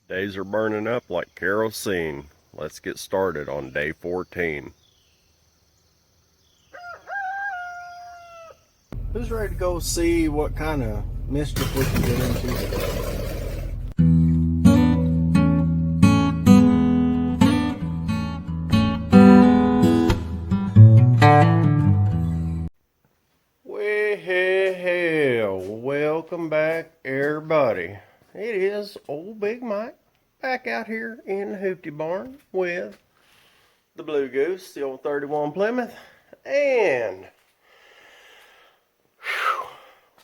Days are burning up like kerosene. Let's get started on day 14. Who's ready to go see what kind of mischief we can get into? Well, welcome back, everybody. It is old Big Mike back out here in the Hoopty Barn with the Blue Goose, the old 31 Plymouth, and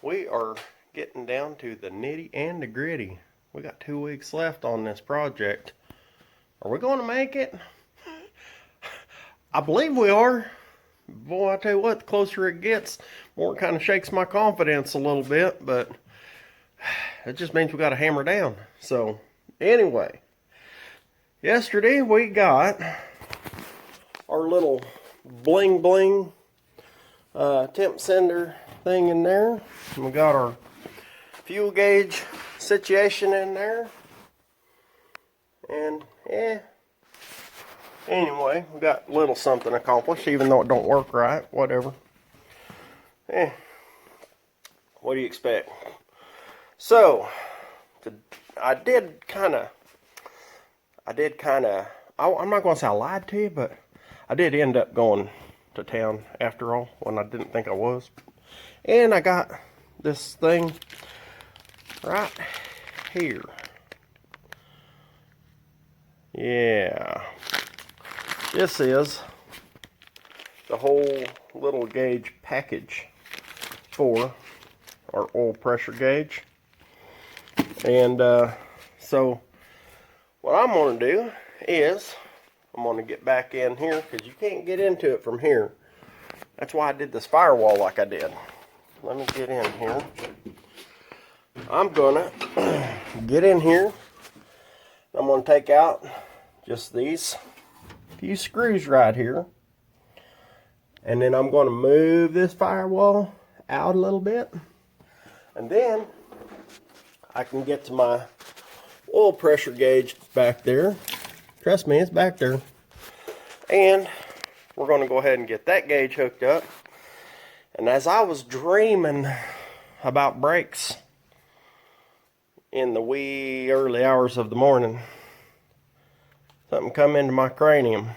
we are getting down to the nitty and the gritty. We got 2 weeks left on this project. Are we going to make it? I believe we are. Boy, I tell you what, the closer it gets, the more it kind of shakes my confidence a little bit, but it just means we got to hammer down. So, anyway, yesterday we got our little bling bling temp sender thing in there. And we got our fuel gauge situation in there. And, anyway, we got a little something accomplished, even though it don't work right, whatever. What do you expect? So, I'm not going to say I lied to you, but I did end up going to town after all, when I didn't think I was. And I got this thing right here. Yeah. This is the whole little gauge package for our oil pressure gauge. And so what I'm going to do is I'm going to get back in here, because you can't get into it from here. That's why I did this firewall like I did. Let me get in here. I'm going to get in here. I'm going to take out just these few screws right here, and then I'm going to move this firewall out a little bit, and then I can get to my oil pressure gauge back there. Trust me, it's back there. And we're going to go ahead and get that gauge hooked up. And as I was dreaming about brakes in the wee early hours of the morning, something come into my cranium.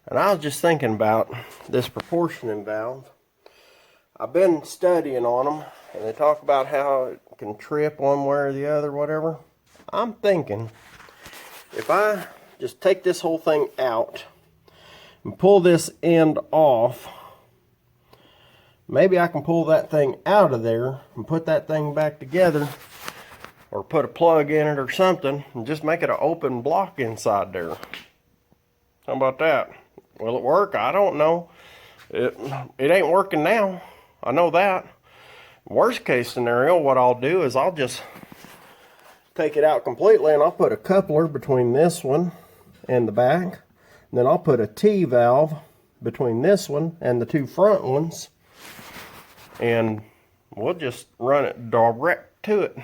And I was just thinking about this proportioning valve. I've been studying on them, and they talk about how it can trip one way or the other, whatever. I'm thinking, if I just take this whole thing out and pull this end off, maybe I can pull that thing out of there and put that thing back together, or put a plug in it or something, and just make it an open block inside there. How about that? Will it work? I don't know. It ain't working now. I know that. Worst case scenario, what I'll do is I'll just take it out completely, and I'll put a coupler between this one and the back. And then I'll put a T-valve between this one and the two front ones. And we'll just run it direct to it.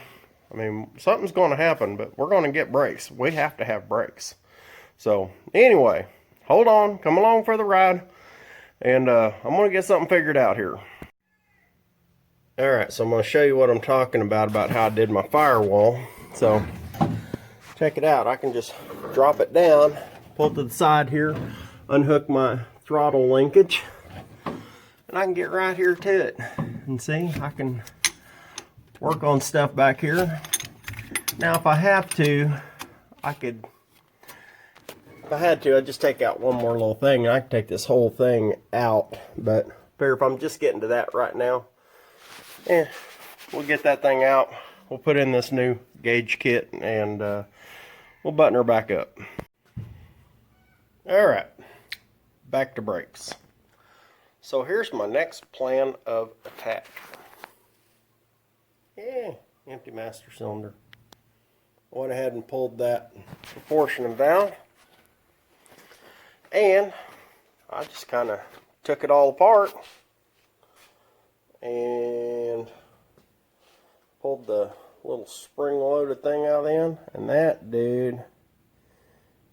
I mean, something's going to happen, but we're going to get brakes. We have to have brakes. So, anyway, hold on. Come along for the ride. And I'm going to get something figured out here. Alright, so I'm going to show you what I'm talking about how I did my firewall. So, check it out. I can just drop it down, pull it to the side here, unhook my throttle linkage, and I can get right here to it. And see, I can work on stuff back here. Now, if I have to, if I had to, I'd just take out one more little thing. I can take this whole thing out, but figure if I'm just getting to that right now, we'll get that thing out. We'll put in this new gauge kit, and we'll button her back up. Alright, back to brakes. So here's my next plan of attack. Empty master cylinder. Went ahead and pulled that proportioning valve, and I just kind of took it all apart and pulled the little spring-loaded thing out in, and that dude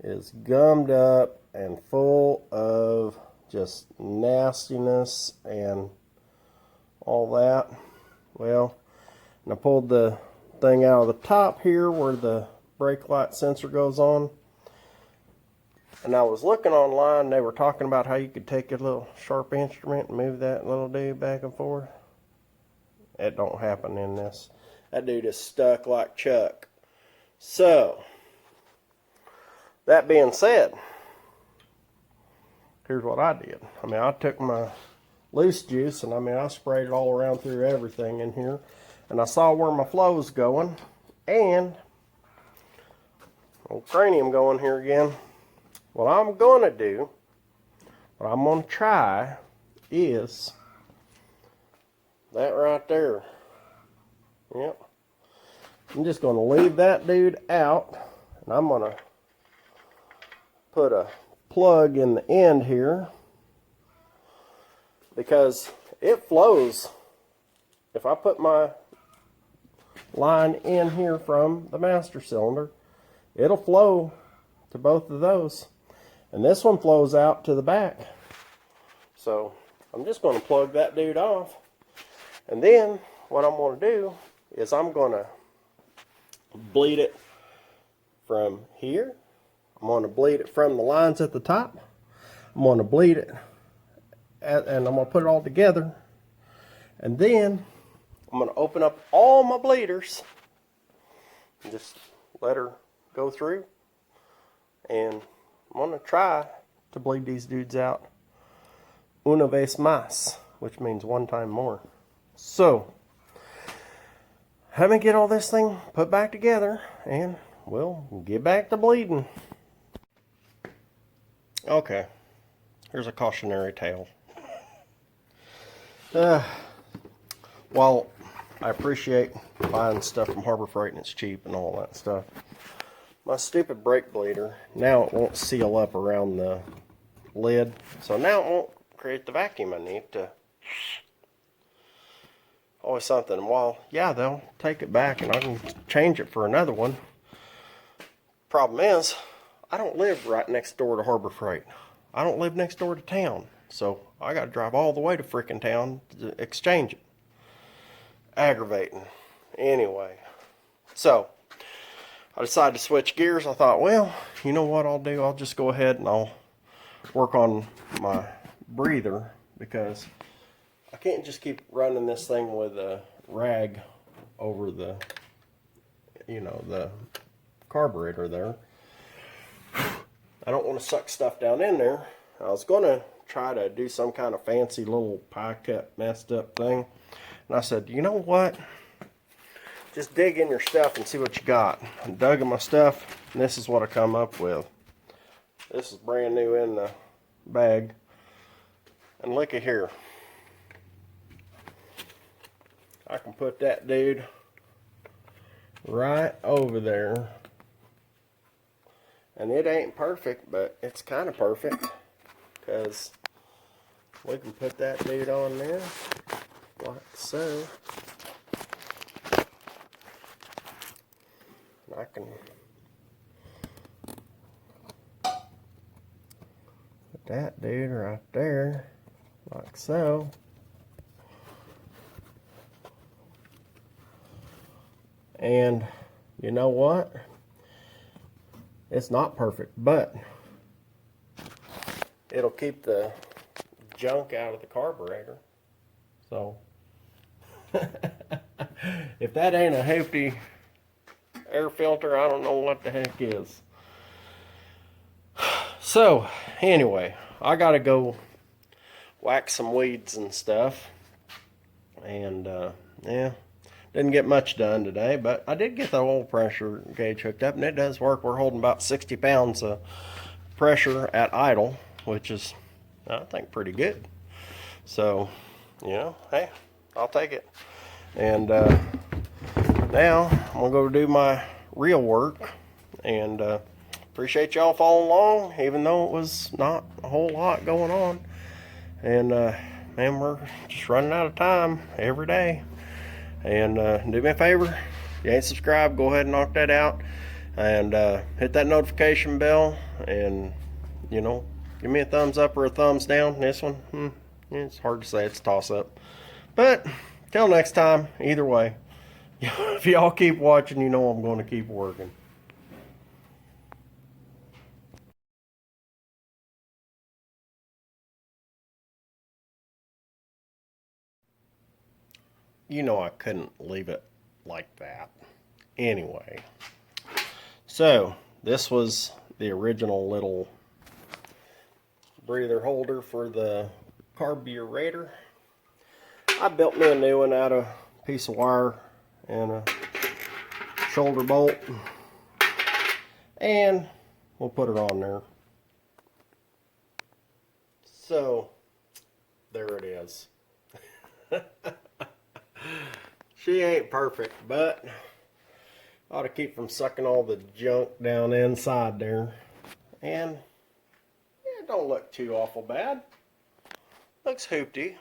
is gummed up and full of just nastiness and all that. Well, and I pulled the thing out of the top here where the brake light sensor goes on. And I was looking online, they were talking about how you could take a little sharp instrument and move that little dude back and forth. It don't happen in this. That dude is stuck like Chuck. So, that being said, here's what I did. I mean, I took my loose juice and I sprayed it all around through everything in here. And I saw where my flow's going. And, old cranium going here again. What I'm going to do, what I'm going to try is that right there. Yep. I'm just going to leave that dude out. And I'm going to put a plug in the end here. Because it flows. If I put my line in here from the master cylinder, it'll flow to both of those. And this one flows out to the back. So I'm just going to plug that dude off. And then what I'm going to do is I'm going to bleed it from here. I'm going to bleed it from the lines at the top. I'm going to bleed it and I'm going to put it all together. And then I'm going to open up all my bleeders and just let her go through. And I'm going to try to bleed these dudes out una vez más, which means one time more. So, let me get all this thing put back together and we'll get back to bleeding. Okay, here's a cautionary tale. While I appreciate buying stuff from Harbor Freight and it's cheap and all that stuff, my stupid brake bleeder, now it won't seal up around the lid. So now it won't create the vacuum I need to. Always something. Well, yeah, they'll take it back and I can change it for another one. Problem is, I don't live right next door to Harbor Freight. I don't live next door to town. So I got to drive all the way to frickin' town to exchange it. Aggravating. Anyway, so I decided to switch gears. I thought, well, you know what I'll do? I'll just go ahead and I'll work on my breather, because I can't just keep running this thing with a rag over the, the carburetor there. I don't want to suck stuff down in there. I was going to try to do some kind of fancy little pie cut messed up thing. And I said, you know what? Just dig in your stuff and see what you got. I dug in my stuff, and this is what I come up with. This is brand new in the bag. And look at here. I can put that dude right over there. And it ain't perfect, but it's kind of perfect, because we can put that dude on there like so. And I can put that dude right there like so. And you know what? It's not perfect, but it'll keep the junk out of the carburetor. So, if that ain't a hefty air filter, I don't know what the heck is. So, anyway, I gotta go whack some weeds and stuff. And, yeah. Didn't get much done today, but I did get the oil pressure gauge hooked up, and it does work. We're holding about 60 pounds of pressure at idle, which is, I think, pretty good. So, hey, I'll take it. And now I'm going to go do my real work, and appreciate y'all following along, even though it was not a whole lot going on. And, man, we're just running out of time every day. And do me a favor, If you ain't subscribed, go ahead and knock that out. And hit that notification bell. And, you know, give me a thumbs up or a thumbs down. This one, it's hard to say. It's a toss-up. But, till next time, either way. If y'all keep watching, you know I'm going to keep working. You know I couldn't leave it like that. Anyway, so this was the original little breather holder for the carburetor. I built me a new one out of a piece of wire and a shoulder bolt, and we'll put it on there. So there it is. She ain't perfect, but ought to keep from sucking all the junk down inside there. And it don't look too awful bad. Looks hoopty.